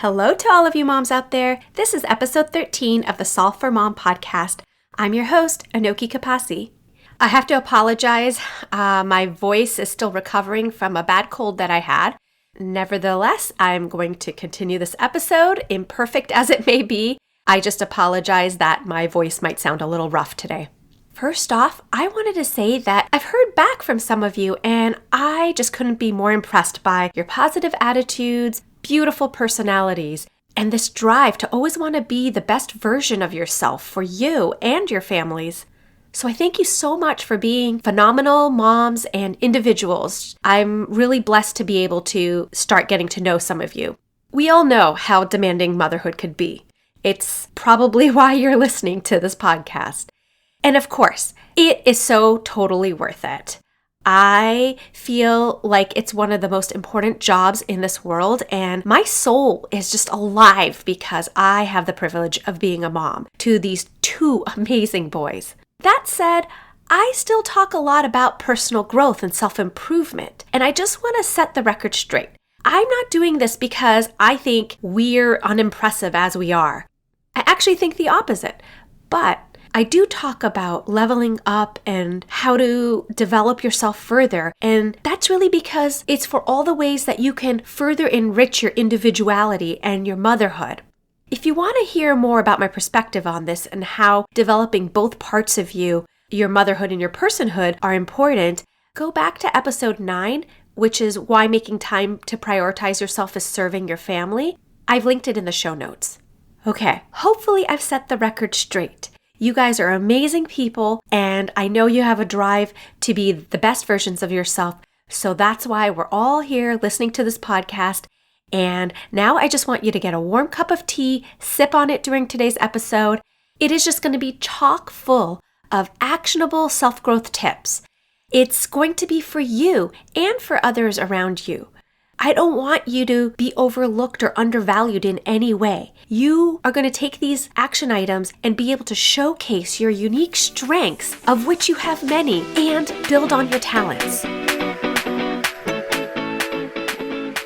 Hello to all of you moms out there. This is episode 13 of the Solve for Mom podcast. I'm your host, Anoki Kapasi. I have to apologize. My voice is still recovering from a bad cold that I had. Nevertheless, I'm going to continue this episode, imperfect as it may be. I just apologize that my voice might sound a little rough today. First off, I wanted to say that I've heard back from some of you, and I just couldn't be more impressed by your positive attitudes, beautiful personalities, and this drive to always want to be the best version of yourself for you and your families. So I thank you so much for being phenomenal moms and individuals. I'm really blessed to be able to start getting to know some of you. We all know how demanding motherhood could be. It's probably why you're listening to this podcast. And of course, it is so totally worth it. I feel like it's one of the most important jobs in this world, and my soul is just alive because I have the privilege of being a mom to these two amazing boys. That said, I still talk a lot about personal growth and self-improvement, and I just want to set the record straight. I'm not doing this because I think we're unimpressive as we are. I actually think the opposite, but I do talk about leveling up and how to develop yourself further, and that's really because it's for all the ways that you can further enrich your individuality and your motherhood. If you want to hear more about my perspective on this and how developing both parts of you, your motherhood and your personhood, are important, go back to episode 9, which is why making time to prioritize yourself is serving your family. I've linked it in the show notes. Okay, hopefully I've set the record straight. You guys are amazing people, and I know you have a drive to be the best versions of yourself, so that's why we're all here listening to this podcast. And now I just want you to get a warm cup of tea, sip on it during today's episode. It is just going to be chock full of actionable self-growth tips. It's going to be for you and for others around you. I don't want you to be overlooked or undervalued in any way. You are going to take these action items and be able to showcase your unique strengths, of which you have many, and build on your talents.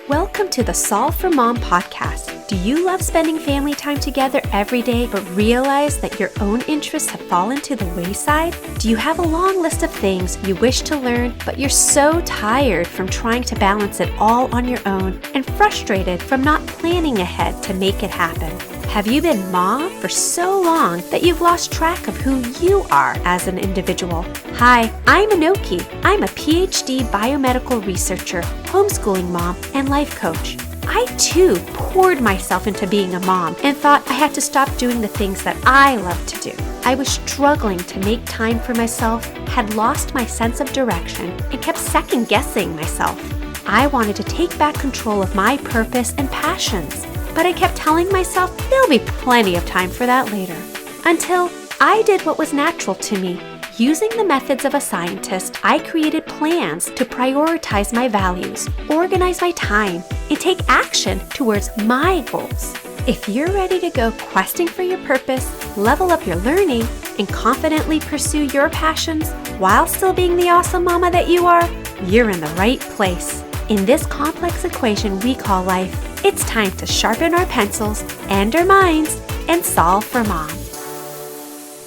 Welcome to the Solve for Mom podcast. Do you love spending family time together every day but realize that your own interests have fallen to the wayside? Do you have a long list of things you wish to learn but you're so tired from trying to balance it all on your own and frustrated from not planning ahead to make it happen? Have you been mom for so long that you've lost track of who you are as an individual? Hi, I'm Anoki. I'm a PhD biomedical researcher, homeschooling mom, and life coach. I too poured myself into being a mom and thought I had to stop doing the things that I love to do. I was struggling to make time for myself, had lost my sense of direction, and kept second-guessing myself. I wanted to take back control of my purpose and passions, but I kept telling myself there'll be plenty of time for that later. Until I did what was natural to me. Using the methods of a scientist, I created plans to prioritize my values, organize my time, and take action towards my goals. If you're ready to go questing for your purpose, level up your learning, and confidently pursue your passions while still being the awesome mama that you are, you're in the right place. In this complex equation we call life, it's time to sharpen our pencils and our minds and solve for mom.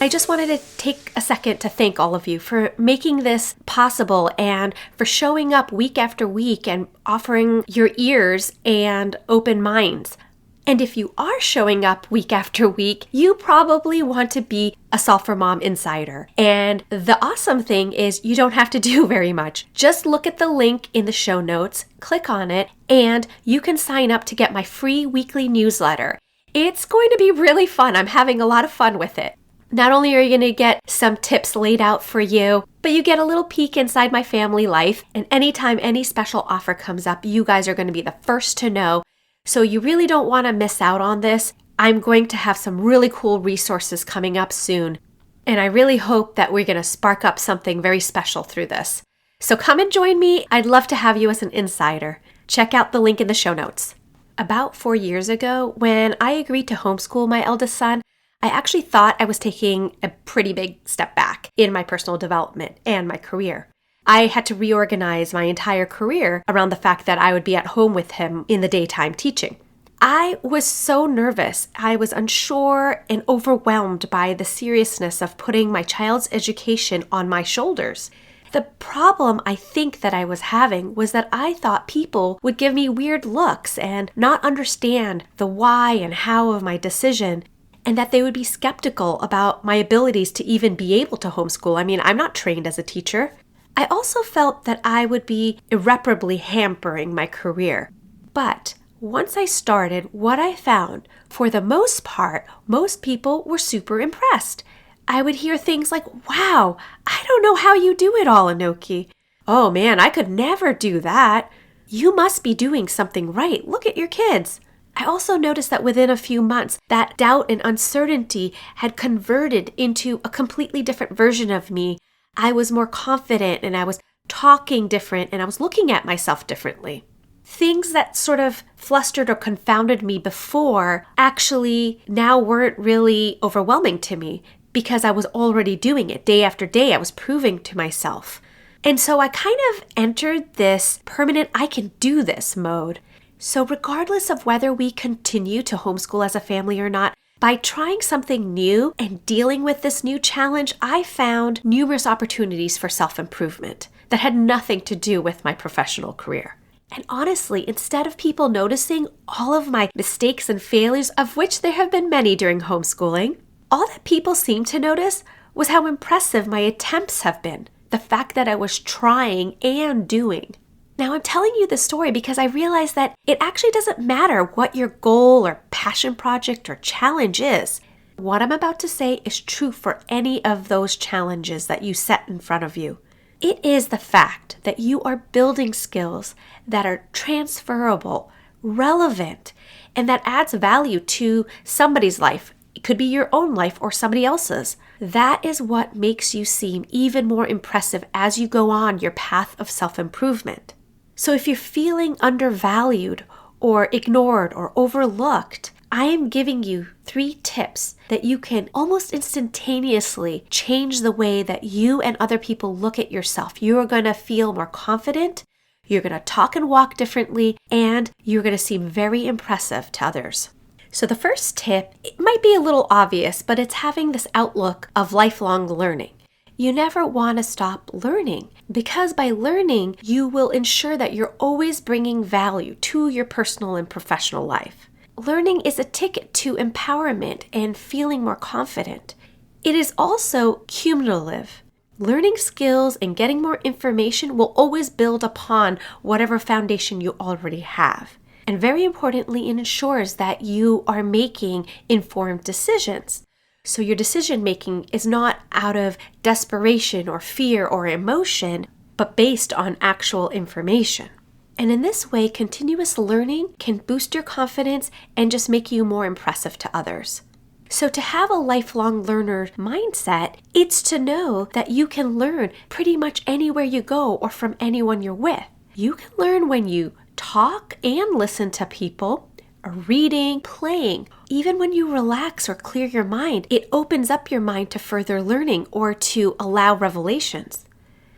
I just wanted to take a second to thank all of you for making this possible and for showing up week after week and offering your ears and open minds. And if you are showing up week after week, you probably want to be a Solve for Mom Insider. And the awesome thing is you don't have to do very much. Just look at the link in the show notes, click on it, and you can sign up to get my free weekly newsletter. It's going to be really fun. I'm having a lot of fun with it. Not only are you going to get some tips laid out for you, but you get a little peek inside my family life. And anytime any special offer comes up, you guys are going to be the first to know. So you really don't want to miss out on this. I'm going to have some really cool resources coming up soon. And I really hope that we're going to spark up something very special through this. So come and join me. I'd love to have you as an insider. Check out the link in the show notes. About 4 years ago, when I agreed to homeschool my eldest son, I actually thought I was taking a pretty big step back in my personal development and my career. I had to reorganize my entire career around the fact that I would be at home with him in the daytime teaching. I was so nervous. I was unsure and overwhelmed by the seriousness of putting my child's education on my shoulders. The problem I think that I was having was that I thought people would give me weird looks and not understand the why and how of my decision, and that they would be skeptical about my abilities to even be able to homeschool. I mean, I'm not trained as a teacher. I also felt that I would be irreparably hampering my career. But once I started, what I found, for the most part, most people were super impressed. I would hear things like, "Wow, I don't know how you do it all, Anoki. Oh man, I could never do that. You must be doing something right. Look at your kids." I also noticed that within a few months, that doubt and uncertainty had converted into a completely different version of me. I was more confident and I was talking different and I was looking at myself differently. Things that sort of flustered or confounded me before actually now weren't really overwhelming to me because I was already doing it day after day. I was proving to myself. And so I kind of entered this permanent I can do this mode. So regardless of whether we continue to homeschool as a family or not, by trying something new and dealing with this new challenge, I found numerous opportunities for self-improvement that had nothing to do with my professional career. And honestly, instead of people noticing all of my mistakes and failures, of which there have been many during homeschooling, all that people seemed to notice was how impressive my attempts have been, the fact that I was trying and doing. Now, I'm telling you this story because I realized that it actually doesn't matter what your goal or passion project or challenge is. What I'm about to say is true for any of those challenges that you set in front of you. It is the fact that you are building skills that are transferable, relevant, and that adds value to somebody's life. It could be your own life or somebody else's. That is what makes you seem even more impressive as you go on your path of self-improvement. So if you're feeling undervalued or ignored or overlooked, I am giving you 3 tips that you can almost instantaneously change the way that you and other people look at yourself. You are going to feel more confident, you're going to talk and walk differently, and you're going to seem very impressive to others. So the first tip, it might be a little obvious, but it's having this outlook of lifelong learning. You never want to stop learning because by learning, you will ensure that you're always bringing value to your personal and professional life. Learning is a ticket to empowerment and feeling more confident. It is also cumulative. Learning skills and getting more information will always build upon whatever foundation you already have. And very importantly, it ensures that you are making informed decisions. So your decision making is not out of desperation or fear or emotion, but based on actual information. And in this way, continuous learning can boost your confidence and just make you more impressive to others. So to have a lifelong learner mindset, it's to know that you can learn pretty much anywhere you go or from anyone you're with. You can learn when you talk and listen to people, reading, playing. Even when you relax or clear your mind, it opens up your mind to further learning or to allow revelations.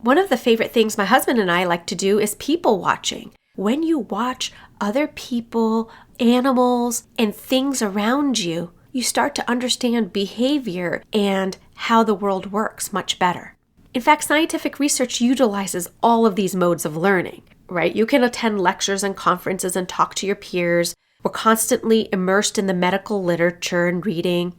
One of the favorite things my husband and I like to do is people watching. When you watch other people, animals, and things around you, you start to understand behavior and how the world works much better. In fact, scientific research utilizes all of these modes of learning, right? You can attend lectures and conferences and talk to your peers. We're constantly immersed in the medical literature and reading.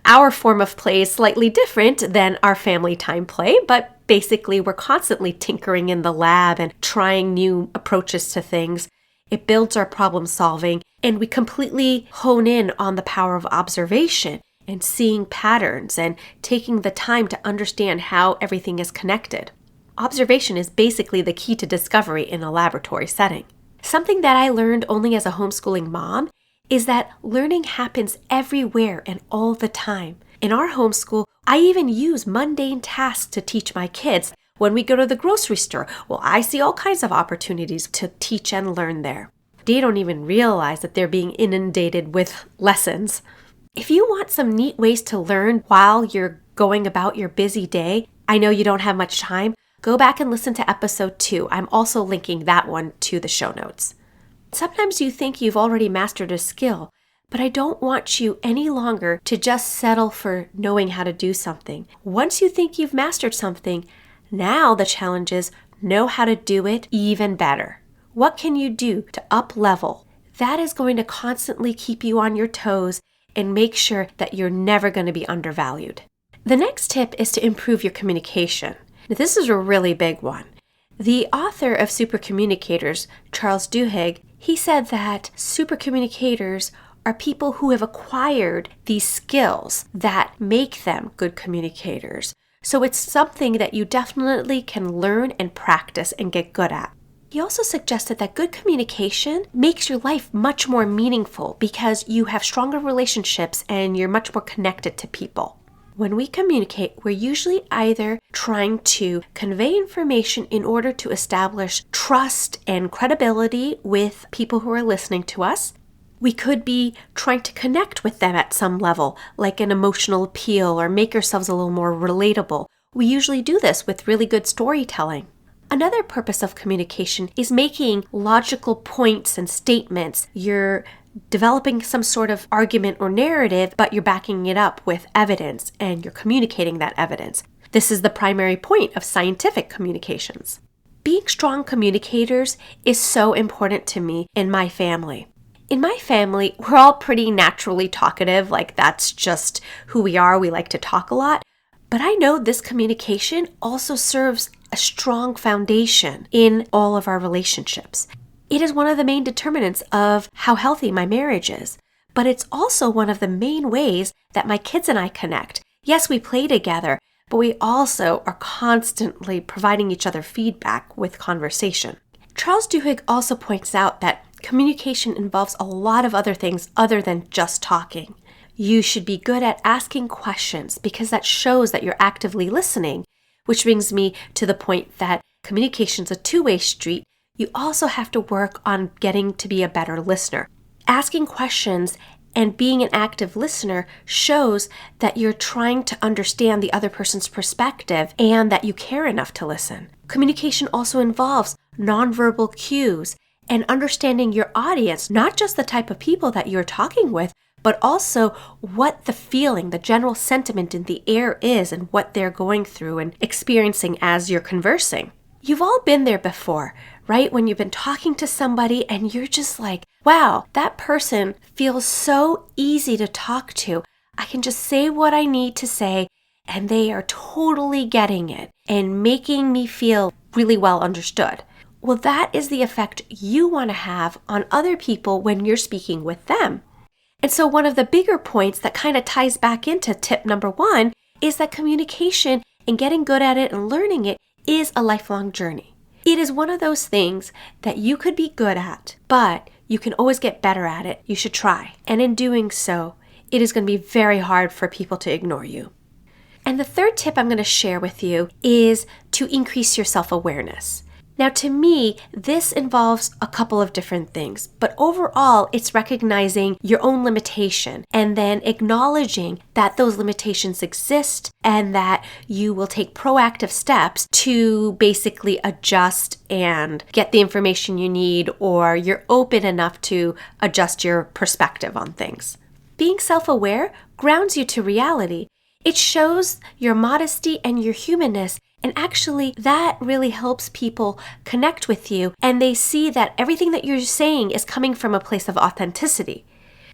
Our form of play is slightly different than our family time play, but basically we're constantly tinkering in the lab and trying new approaches to things. It builds our problem solving, and we completely hone in on the power of observation and seeing patterns and taking the time to understand how everything is connected. Observation is basically the key to discovery in a laboratory setting. Something that I learned only as a homeschooling mom is that learning happens everywhere and all the time. In our homeschool, I even use mundane tasks to teach my kids. When we go to the grocery store, well, I see all kinds of opportunities to teach and learn there. They don't even realize that they're being inundated with lessons. If you want some neat ways to learn while you're going about your busy day, I know you don't have much time, go back and listen to episode 2. I'm also linking that one to the show notes. Sometimes you think you've already mastered a skill, but I don't want you any longer to just settle for knowing how to do something. Once you think you've mastered something, now the challenge is know how to do it even better. What can you do to up level? That is going to constantly keep you on your toes and make sure that you're never going to be undervalued. The next tip is to improve your communication. Now, this is a really big one. The author of Super Communicators, Charles Duhigg, he said that super communicators are people who have acquired these skills that make them good communicators. So it's something that you definitely can learn and practice and get good at. He also suggested that good communication makes your life much more meaningful because you have stronger relationships and you're much more connected to people. When we communicate, we're usually either trying to convey information in order to establish trust and credibility with people who are listening to us. We could be trying to connect with them at some level, like an emotional appeal or make ourselves a little more relatable. We usually do this with really good storytelling. Another purpose of communication is making logical points and statements. You're developing some sort of argument or narrative, but you're backing it up with evidence and you're communicating that evidence. This is the primary point of scientific communications. Being strong communicators is so important to me and my family. In my family, we're all pretty naturally talkative, like that's just who we are. We like to talk a lot. But I know this communication also serves a strong foundation in all of our relationships. It is one of the main determinants of how healthy my marriage is, but it's also one of the main ways that my kids and I connect. Yes, we play together, but we also are constantly providing each other feedback with conversation. Charles Duhigg also points out that communication involves a lot of other things other than just talking. You should be good at asking questions because that shows that you're actively listening, which brings me to the point that communication is a two-way street. You also have to work on getting to be a better listener. Asking questions and being an active listener shows that you're trying to understand the other person's perspective and that you care enough to listen. Communication also involves nonverbal cues and understanding your audience, not just the type of people that you're talking with, but also what the feeling, the general sentiment in the air is and what they're going through and experiencing as you're conversing. You've all been there before, right? When you've been talking to somebody and you're just like, wow, that person feels so easy to talk to. I can just say what I need to say and they are totally getting it and making me feel really well understood. Well, that is the effect you want to have on other people when you're speaking with them. And so one of the bigger points that kind of ties back into tip number 1 is that communication and getting good at it and learning it is a lifelong journey. It is one of those things that you could be good at, but you can always get better at it. You should try. And in doing so, it is going to be very hard for people to ignore you. And the third tip I'm going to share with you is to increase your self-awareness. Now, to me, this involves a couple of different things, but overall, it's recognizing your own limitation and then acknowledging that those limitations exist and that you will take proactive steps to basically adjust and get the information you need, or you're open enough to adjust your perspective on things. Being self-aware grounds you to reality. It shows your modesty and your humanness. And actually, that really helps people connect with you, and they see that everything that you're saying is coming from a place of authenticity.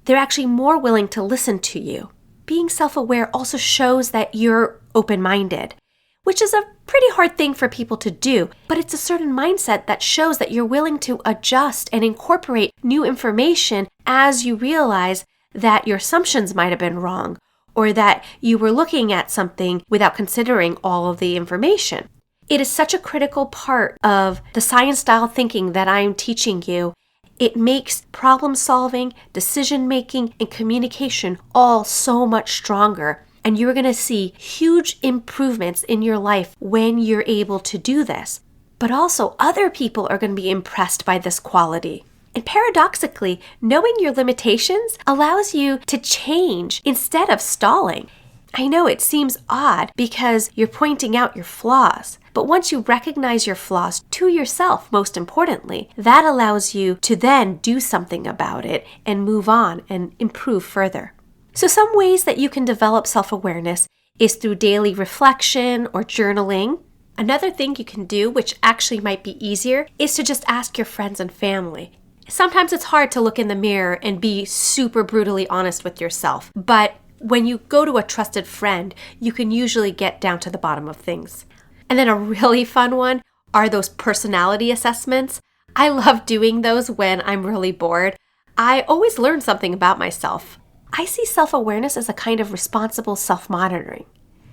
They're actually more willing to listen to you. Being self-aware also shows that you're open-minded, which is a pretty hard thing for people to do, but it's a certain mindset that shows that you're willing to adjust and incorporate new information as you realize that your assumptions might have been wrong, or that you were looking at something without considering all of the information. It is such a critical part of the science-style thinking that I'm teaching you. It makes problem solving, decision making, and communication all so much stronger. And you're going to see huge improvements in your life when you're able to do this. But also, other people are going to be impressed by this quality. And paradoxically, knowing your limitations allows you to change instead of stalling. I know it seems odd because you're pointing out your flaws, but once you recognize your flaws to yourself, most importantly, that allows you to then do something about it and move on and improve further. So some ways that you can develop self-awareness is through daily reflection or journaling. Another thing you can do, which actually might be easier, is to just ask your friends and family. Sometimes it's hard to look in the mirror and be super brutally honest with yourself, but when you go to a trusted friend, you can usually get down to the bottom of things. And then a really fun one are those personality assessments. I love doing those when I'm really bored. I always learn something about myself. I see self-awareness as a kind of responsible self-monitoring.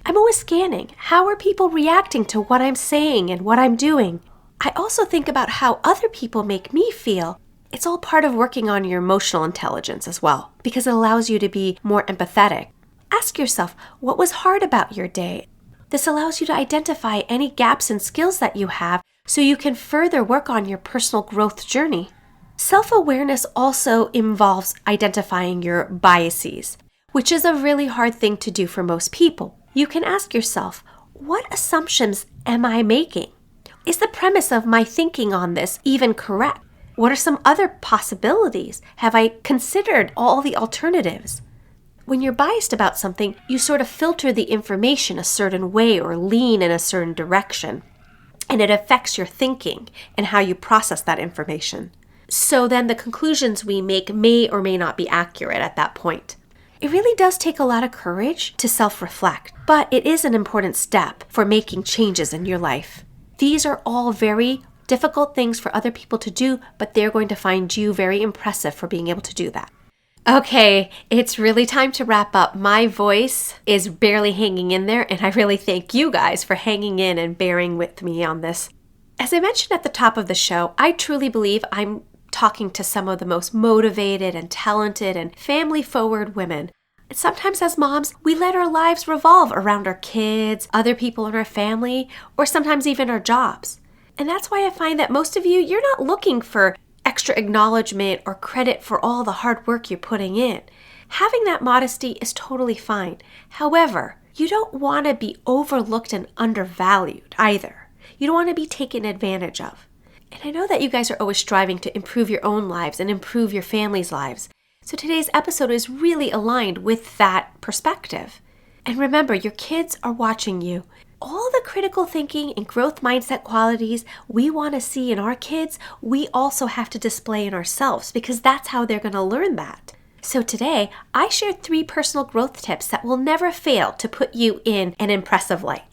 I'm always scanning. How are people reacting to what I'm saying and what I'm doing? I also think about how other people make me feel. It's all part of working on your emotional intelligence as well, because it allows you to be more empathetic. Ask yourself, what was hard about your day? This allows you to identify any gaps in skills that you have so you can further work on your personal growth journey. Self-awareness also involves identifying your biases, which is a really hard thing to do for most people. You can ask yourself, what assumptions am I making? Is the premise of my thinking on this even correct? What are some other possibilities? Have I considered all the alternatives? When you're biased about something, you sort of filter the information a certain way or lean in a certain direction, and it affects your thinking and how you process that information. So then the conclusions we make may or may not be accurate at that point. It really does take a lot of courage to self-reflect, but it is an important step for making changes in your life. These are all very difficult things for other people to do, but they're going to find you very impressive for being able to do that. Okay, it's really time to wrap up. My voice is barely hanging in there, and I really thank you guys for hanging in and bearing with me on this. As I mentioned at the top of the show, I truly believe I'm talking to some of the most motivated and talented and family-forward women. And sometimes as moms, we let our lives revolve around our kids, other people in our family, or sometimes even our jobs. And that's why I find that most of you, you're not looking for extra acknowledgement or credit for all the hard work you're putting in. Having that modesty is totally fine. However, you don't want to be overlooked and undervalued either. You don't want to be taken advantage of. And I know that you guys are always striving to improve your own lives and improve your family's lives. So today's episode is really aligned with that perspective. And remember, your kids are watching you. All the critical thinking and growth mindset qualities we want to see in our kids, we also have to display in ourselves because that's how they're going to learn that. So today, I shared 3 personal growth tips that will never fail to put you in an impressive light.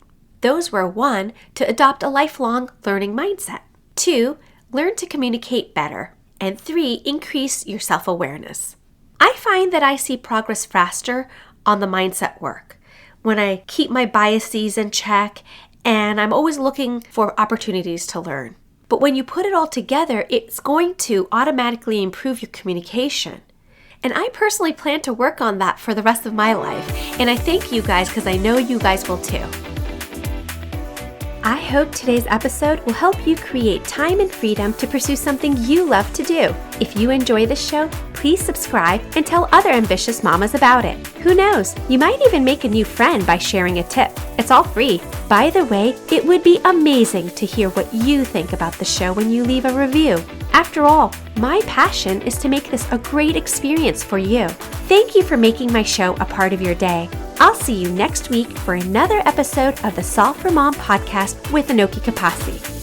Those were 1, to adopt a lifelong learning mindset. 2, learn to communicate better. And 3, increase your self-awareness. I find that I see progress faster on the mindset work when I keep my biases in check, and I'm always looking for opportunities to learn. But when you put it all together, it's going to automatically improve your communication. And I personally plan to work on that for the rest of my life. And I thank you guys because I know you guys will too. I hope today's episode will help you create time and freedom to pursue something you love to do. If you enjoy this show, please subscribe and tell other ambitious mamas about it. Who knows, you might even make a new friend by sharing a tip. It's all free. By the way, it would be amazing to hear what you think about the show when you leave a review. After all, my passion is to make this a great experience for you. Thank you for making my show a part of your day. I'll see you next week for another episode of the Solve for Mom podcast with Anoki Kapasi.